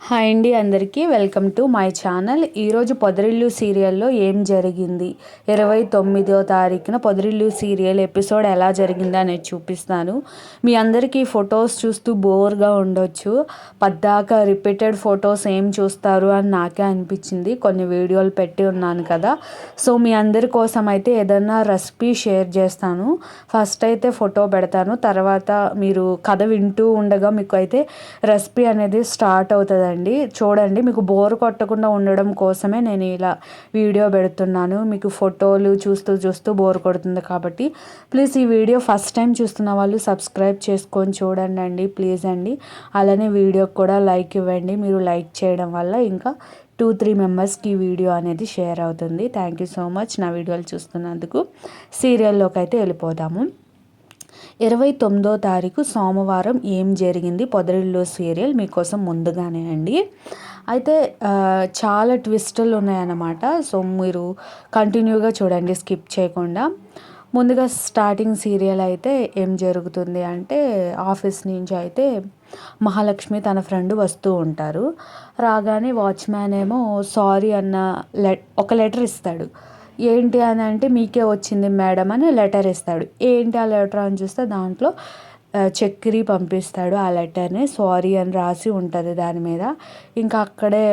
Hi అండి అందరికీ welcome to my channel. ఈరోజు పొదరిల్లు సీరియల్లో ఏం జరిగింది, 29వ తారీఖున పొదరిల్లు సీరియల్ ఎపిసోడ్ ఎలా జరిగింది అనేది చూపిస్తాను. మీ అందరికీ ఫొటోస్ చూస్తూ బోర్గా ఉండొచ్చు, పద్దాక రిపీటెడ్ ఫొటోస్ ఏం చూస్తారు అని నాకే అనిపించింది. కొన్ని వీడియోలు పెట్టి ఉన్నాను కదా, సో మీ అందరి కోసం అయితే ఏదన్నా రెసిపీ షేర్ చేస్తాను. ఫస్ట్ అయితే ఫోటో పెడతాను, తర్వాత మీరు కథ వింటూ ఉండగా మీకు అయితే రెసిపీ అనేది స్టార్ట్ అవుతుంది. చూడండి, మీకు బోర్ కొట్టకుండా ఉండడం కోసమే నేను ఇలా వీడియో పెడుతున్నాను. మీకు ఫోటోలు చూస్తూ చూస్తూ బోర్ కొడుతుంది కాబట్టి ప్లీజ్ ఈ వీడియో ఫస్ట్ టైం చూస్తున్న వాళ్ళు సబ్స్క్రైబ్ చేసుకొని చూడండి అండి, ప్లీజ్ అండి. అలానే వీడియోకి కూడా లైక్ ఇవ్వండి. మీరు లైక్ చేయడం వల్ల ఇంకా 2-3 మెంబర్స్కి ఈ వీడియో అనేది షేర్ అవుతుంది. థ్యాంక్ యూ సో మచ్ నా వీడియోలు చూస్తున్నందుకు. సీరియల్లోకి అయితే వెళ్ళిపోదాము. 29వ తారీఖు సోమవారం ఏం జరిగింది పొదరిల్లు సీరియల్ మీకోసం ముందుగానే అండి. అయితే చాలా ట్విస్టులు ఉన్నాయన్నమాట. సో మీరు కంటిన్యూగా చూడండి, స్కిప్ చేయకుండా. ముందుగా స్టార్టింగ్ సీరియల్ అయితే ఏం జరుగుతుంది అంటే, ఆఫీస్ నుంచి అయితే మహాలక్ష్మి తన ఫ్రెండ్ వస్తూ ఉంటారు. రాగానే వాచ్మ్యాన్ ఏమో సారీ అన్న ఒక లెటర్ ఇస్తాడు. ఏంటి అని అంటే, మీకే వచ్చింది మేడం అని లెటర్ ఇస్తాడు. ఏంటి ఆ లెటర్ అని చూస్తే దాంట్లో చక్రి పంపిస్తాడు. ఆ లెటర్ని సారీ అని రాసి ఉంటుంది దాని మీద. ఇంకా అక్కడే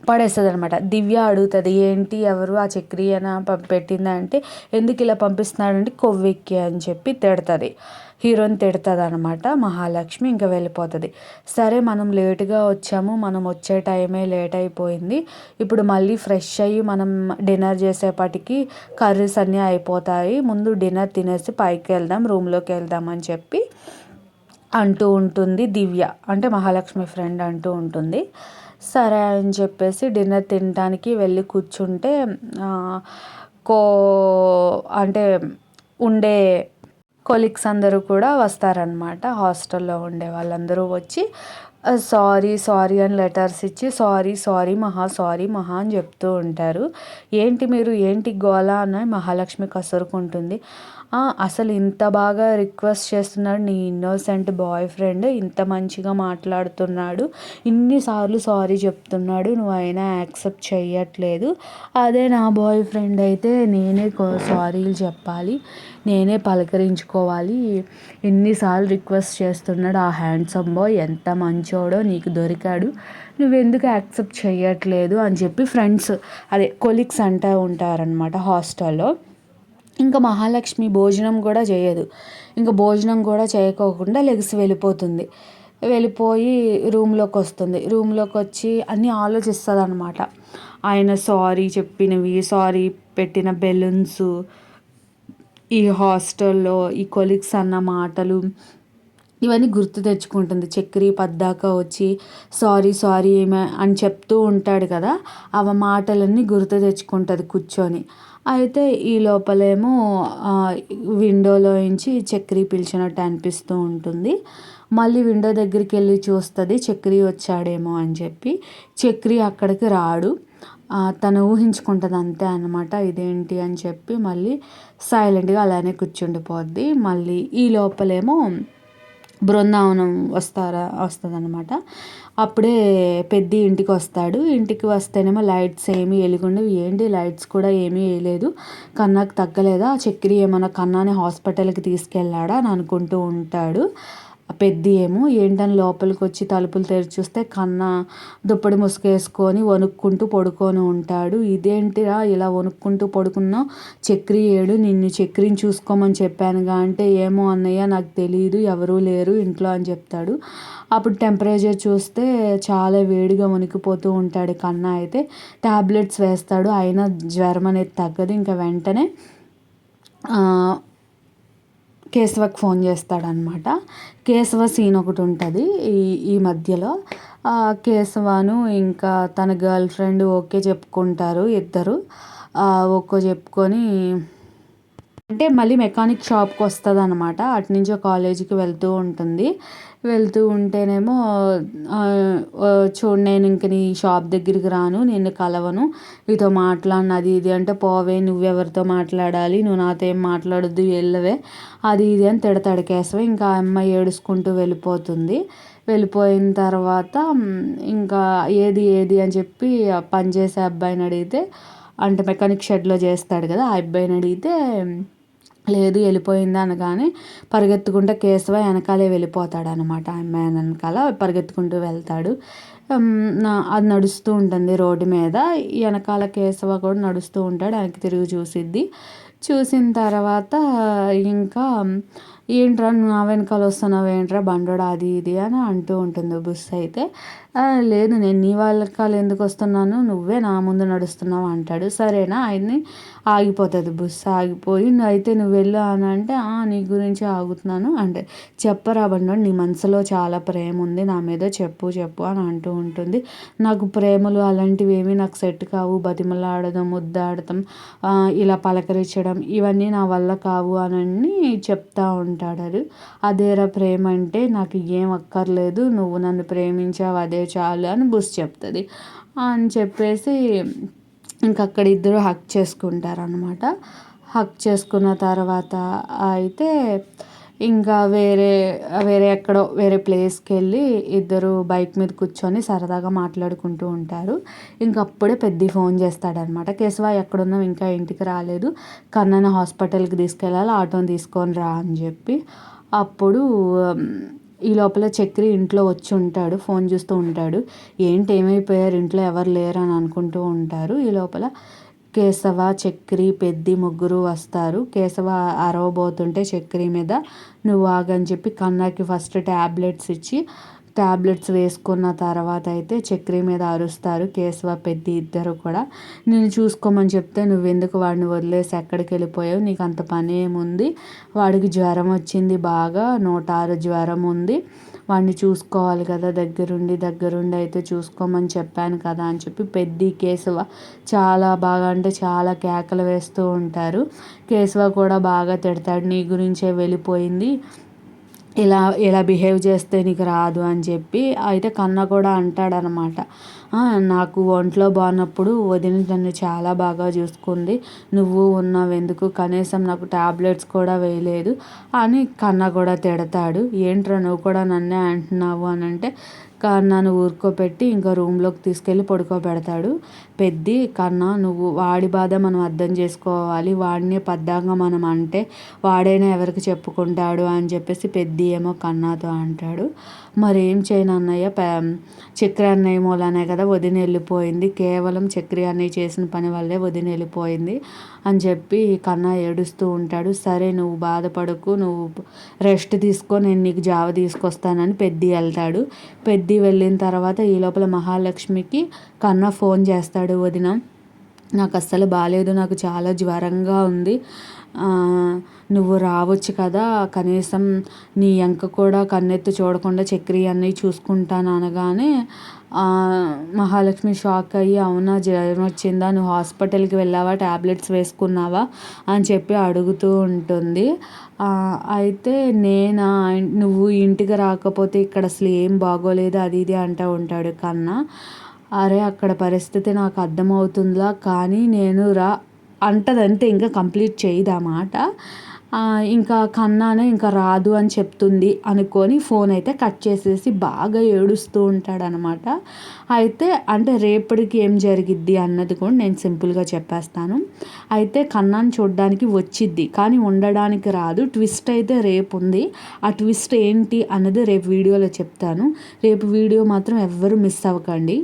పడేస్తుంది అనమాట. దివ్య అడుగుతుంది, ఏంటి ఎవరు ఆ చక్రి అని పెట్టిందంటే, ఎందుకు ఇలా పంపిస్తున్నాడంటే కొవ్వెక్కి అని చెప్పి తిడుతుంది. హీరోని తిడుతుంది అనమాట మహాలక్ష్మి. ఇంకా వెళ్ళిపోతుంది. సరే మనం లేటుగా వచ్చాము, మనం వచ్చే టైమే లేట్ అయిపోయింది, ఇప్పుడు మళ్ళీ ఫ్రెష్ అయ్యి మనం డిన్నర్ చేసేపటికి కర్రీస్ అన్నీ అయిపోతాయి, ముందు డిన్నర్ తినేసి పైకి వెళ్దాం, రూమ్లోకి వెళ్దాం అని చెప్పి అంటూ ఉంటుంది దివ్య, అంటే మహాలక్ష్మి ఫ్రెండ్ అంటూ ఉంటుంది. సరే అని చెప్పేసి డిన్నర్ తినడానికి వెళ్ళి కూర్చుంటే కో అంటే ఉండే కొలీగ్స్ అందరూ కూడా వస్తారనమాట. హాస్టల్లో ఉండే వాళ్ళందరూ వచ్చి సారీ సారీ అని లెటర్స్ ఇచ్చి సారీ సారీ మహా అని చెప్తూ ఉంటారు. ఏంటి మీరు ఏంటి గోలా అని మహాలక్ష్మి కసురుకుంటుంది. అసలు ఇంత బాగా రిక్వెస్ట్ చేస్తున్నాడు నీ ఇన్నోసెంట్ బాయ్ ఫ్రెండ్, ఇంత మంచిగా మాట్లాడుతున్నాడు, ఇన్నిసార్లు సారీ చెప్తున్నాడు, నువ్వు అయినా యాక్సెప్ట్ చెయ్యట్లేదు. అదే నా బాయ్ ఫ్రెండ్ అయితే నేనే సారీలు చెప్పాలి, నేనే పలకరించుకోవాలి, ఎన్నిసార్లు రిక్వెస్ట్ చేస్తున్నాడు, ఆ హ్యాండ్సమ్ బాయ్ ఎంత మంచోడో నీకు దొరికాడు, నువ్వెందుకు యాక్సెప్ట్ చెయ్యట్లేదు అని చెప్పి ఫ్రెండ్స్ అదే కొలీగ్స్ అంటూ ఉంటారనమాట హాస్టల్లో. ఇంకా మహాలక్ష్మి భోజనం కూడా చేయదు. ఇంకా భోజనం కూడా చేయకోకుండా లెగిసి వెళ్ళిపోతుంది. వెళ్ళిపోయి రూమ్లోకి వస్తుంది. రూమ్లోకి వచ్చి అన్నీ ఆలోచిస్తుంది అనమాట. ఆయన సారీ చెప్పినవి, సారీ పెట్టిన బెలూన్స్, ఈ హాస్టల్లో ఈ కొలీగ్స్ అన్న మాటలు, ఇవన్నీ గుర్తు తెచ్చుకుంటుంది. చక్రి పద్దాక వచ్చి సారీ సారీ ఏమే అని చెప్తూ ఉంటాడు కదా, ఆ మాటలన్నీ గుర్తు తెచ్చుకుంటుంది కూర్చొని. అయితే ఈ లోపలేమో విండోలో నుంచి చక్రి పిలిచినట్టు అనిపిస్తూ ఉంటుంది. మళ్ళీ విండో దగ్గరికి వెళ్ళి చూస్తుంది చక్రి వచ్చాడేమో అని చెప్పి. చక్రి అక్కడికి రాడు. తను ఊహించుకుంటుంది అంతే అన్నమాట. ఇదేంటి అని చెప్పి మళ్ళీ సైలెంట్గా అలానే కూర్చుండిపోద్ది. మళ్ళీ ఈ లోపలేమో బృందావనం వస్తుందన్నమాట. అప్పుడే పెద్ద ఇంటికి వస్తాడు. ఇంటికి వస్తేనేమో లైట్స్ ఏమీ వెలుగుండవు. ఏంటి లైట్స్ కూడా ఏమీ వేయలేదు, కన్నాకు తగ్గలేదా, చక్రి ఏమన్నా కన్నాని హాస్పిటల్కి తీసుకెళ్ళాడా అని అనుకుంటూ ఉంటాడు. పెద్ద ఏమో ఏంటని లోపలికి వచ్చి తలుపులు తెరిచి చూస్తే కన్నా దుప్పటి ముసుగేసుకొని వణుక్కుంటూ పడుకొని ఉంటాడు. ఇదేంటిరా ఇలా వణుక్కుంటూ పడుకున్నావు, చక్రి ఏడు, నిన్ను చక్రిని చూసుకోమని చెప్పానుగా అంటే, ఏమో అన్నయ్య నాకు తెలియదు, ఎవరూ లేరు ఇంట్లో అని చెప్తాడు. అప్పుడు టెంపరేచర్ చూస్తే చాలా వేడిగా వణికిపోతూ ఉంటాడు కన్నా. అయితే ట్యాబ్లెట్స్ వేస్తాడు, అయినా జ్వరం అనేది తగ్గదు. ఇంకా వెంటనే కేశవకి ఫోన్ చేస్తాడనమాట. కేశవ సీన్ ఒకటి ఉంటుంది ఈ మధ్యలో. కేశవను ఇంకా తన గర్ల్ ఫ్రెండ్ ఓకే చెప్పుకుంటారు ఇద్దరు. ఓకే చెప్పుకొని అంటే మళ్ళీ మెకానిక్ షాప్కి వస్తుంది అనమాట. అటు నుంచి కాలేజీకి వెళ్తూ ఉంటుంది. వెళ్తూ ఉంటేనేమో చూడు, నేను ఇంక నీ షాప్ దగ్గరికి రాను, నిన్ను కలవను, నీతో మాట్లాడను అది ఇది అంటే, పోవే నువ్వెవరితో మాట్లాడాలి, నువ్వు నాతో ఏం మాట్లాడొద్దు, వెళ్ళవే అది ఇది అని తిడతాడు కేశవ. ఇంకా ఆ అమ్మాయి ఏడుచుకుంటూ వెళ్ళిపోతుంది. వెళ్ళిపోయిన తర్వాత ఇంకా ఏది ఏది అని చెప్పి పనిచేసే అబ్బాయిని అడిగితే, అంటే మెకానిక్ షెడ్లో చేస్తాడు కదా, ఆ అబ్బాయిని అడిగితే లేదు వెళ్ళిపోయింది అనగానే పరిగెత్తుకుంటే కేశవ వెనకాలే వెళ్ళిపోతాడనమాట. ఆ అమ్మాయి వెనకాల పరిగెత్తుకుంటూ వెళ్తాడు. అది నడుస్తూ ఉంటుంది రోడ్డు మీద. వెనకాల కేశవ కూడా నడుస్తూ ఉంటాడు. వెనక్కి తిరిగి చూసిద్ది. చూసిన తర్వాత ఇంకా ఏంట్రా నువ్వు నా వెనకాల వస్తున్నావు ఏంట్రా బండోడా అది ఇది అని అంటూ ఉంటుంది బుస్ అయితే. లేదు నేను నీ వెనకాల ఎందుకు వస్తున్నాను, నువ్వే నా ముందు నడుస్తున్నావు అంటాడు. సరేనా ఆయన్ని ఆగిపోతుంది బస్సు. ఆగిపోయి అయితే నువ్వు వెళ్ళు అని అంటే నీ గురించి ఆగుతున్నాను అంటే, చెప్పరా బండోడు నీ మనసులో చాలా ప్రేమ ఉంది నా మీద, చెప్పు చెప్పు అని అంటూ ఉంటుంది. నాకు ప్రేమలు అలాంటివి ఏమీ నాకు సెట్ కావు, బతిమలాడడం ముద్దాడటం ఇలా పలకరించడం ఇవన్నీ నా వల్ల కావు అని చెప్తా ఉంటాడు. అదేరా ప్రేమ అంటే, నాకు ఏం అక్కర్లేదు, నువ్వు నన్ను ప్రేమించావు అదే చాలు అని బుస్ చెప్తుంది. అని చెప్పేసి ఇంక అక్కడ ఇద్దరు హగ్ చేసుకుంటారనమాట. హగ్ చేసుకున్న తర్వాత అయితే ఇంకా వేరే ఎక్కడో వేరే ప్లేస్కి వెళ్ళి ఇద్దరు బైక్ మీద కూర్చొని సరదాగా మాట్లాడుకుంటూ ఉంటారు. ఇంకప్పుడే పెద్ద ఫోన్ చేస్తాడనమాట. కేశవ ఎక్కడున్నావు, ఇంకా ఇంటికి రాలేదు, కన్నని హాస్పిటల్కి తీసుకెళ్ళాలి, ఆటోని తీసుకొని రా అని చెప్పి. అప్పుడు ఈ లోపల చక్రి ఇంట్లో వచ్చి ఉంటాడు, ఫోన్ చూస్తూ ఉంటాడు. ఏంటి ఏమైపోయారు, ఇంట్లో ఎవరు లేరు అని అనుకుంటూ ఉంటారు. ఈ లోపల కేశవ చక్రి పెద్ది ముగ్గురు వస్తారు. కేశవ అరవబోతుంటే చక్రి మీద నువ్వు ఆగని చెప్పి కన్నాకి ఫస్ట్ ట్యాబ్లెట్స్ ఇచ్చి, ట్యాబ్లెట్స్ వేసుకున్న తర్వాత అయితే చక్రి మీద అరుస్తారు కేశవ పెద్ది ఇద్దరు కూడా. నేను చూసుకోమని చెప్తే నువ్వెందుకు వాడిని వదిలేసి ఎక్కడికి వెళ్ళిపోయావు, నీకు అంత పని ఏముంది, వాడికి జ్వరం వచ్చింది బాగా 106 జ్వరం ఉంది, వాడిని చూసుకోవాలి కదా, దగ్గరుండి అయితే చూసుకోమని చెప్పాను కదా అని చెప్పి పెద్ది కేశవ చాలా బాగా అంటే చాలా కేకలు వేస్తూ ఉంటారు. కేశవ కూడా బాగా తిడతాడు, నీ గురించే వెళ్ళిపోయింది, ఇలా బిహేవ్ చేస్తే నీకు రాదు అని చెప్పి. అయితే కన్న కూడా అంటాడనమాట, నాకు ఒంట్లో బాగున్నప్పుడు వదిన నన్ను చాలా బాగా చూసుకుంది, నువ్వు ఉన్నావెందుకు, కనీసం నాకు ట్యాబ్లెట్స్ కూడా వేయలేదు అని కన్న కూడా తిడతాడు. ఏంట్రా నువ్వు కూడా నన్నే అంటున్నావు అని అంటే కన్నాను ఊరుకోపెట్టి ఇంకా రూమ్లోకి తీసుకెళ్ళి పడుకోబెడతాడు. పెద్ది కన్నా నువ్వు వాడి బాధ మనం అర్థం చేసుకోవాలి, వాడినే పద్దాగా మనం అంటే వాడైనా ఎవరికి చెప్పుకుంటాడు అని చెప్పేసి పెద్ది ఏమో కన్నాతో అంటాడు. మరి ఏం చేయను అన్నయ్య, చక్రి అన్నయ్య మూలనే కదా వదిన వెళ్ళిపోయింది, కేవలం చక్రి అన్నయ్య చేసిన పని వల్లే వదిన వెళ్ళిపోయింది అని చెప్పి కన్నా ఏడుస్తూ ఉంటాడు. సరే నువ్వు బాధపడకు, నువ్వు రెస్ట్ తీసుకో, నేను నీకు జావ తీసుకొస్తానని పెద్ది వెళ్తాడు. పెద్ది వెళ్ళిన తర్వాత ఈ లోపల మహాలక్ష్మికి కన్నా ఫోన్ చేస్తాడు, వదిన నాకు అస్సలు బాగాలేదు, నాకు చాలా జ్వరంగా ఉంది, నువ్వు రావచ్చు కదా, కనీసం నీ ఎంక కూడా కన్నెత్తి చూడకుండా చక్రి అన్నయ్య చూసుకుంటాను అనగానే మహాలక్ష్మి షాక్ అయ్యి అవునా జ్వరం వచ్చిందా, నువ్వు హాస్పిటల్కి వెళ్ళావా, ట్యాబ్లెట్స్ వేసుకున్నావా అని చెప్పి అడుగుతూ ఉంటుంది. అయితే నువ్వు ఇంటికి రాకపోతే ఇక్కడ అసలు ఏం బాగోలేదు అది ఇది అంటూ ఉంటాడు కన్నా. అరే అక్కడ పరిస్థితి నాకు అర్థమవుతుందిలా, కానీ నేను అంటదంతే, ఇంకా కంప్లీట్ చేయదు ఆ మాట. ఇంకా కన్నానే ఇంకా రాదు అని చెప్తుంది అనుకొని ఫోన్ అయితే కట్ చేసేసి బాగా ఏడుస్తూ ఉంటాడనమాట. అయితే అంటే రేపటికి ఏం జరిగిద్ది అన్నది కూడా నేను సింపుల్గా చెప్పేస్తాను. అయితే కన్నాని చూడడానికి వచ్చిద్ది కానీ ఉండడానికి రాదు. ట్విస్ట్ అయితే రేపు ఉంది. ఆ ట్విస్ట్ ఏంటి అన్నది రేపు వీడియోలో చెప్తాను. రేపు వీడియో మాత్రం ఎవ్వరూ మిస్ అవ్వకండి.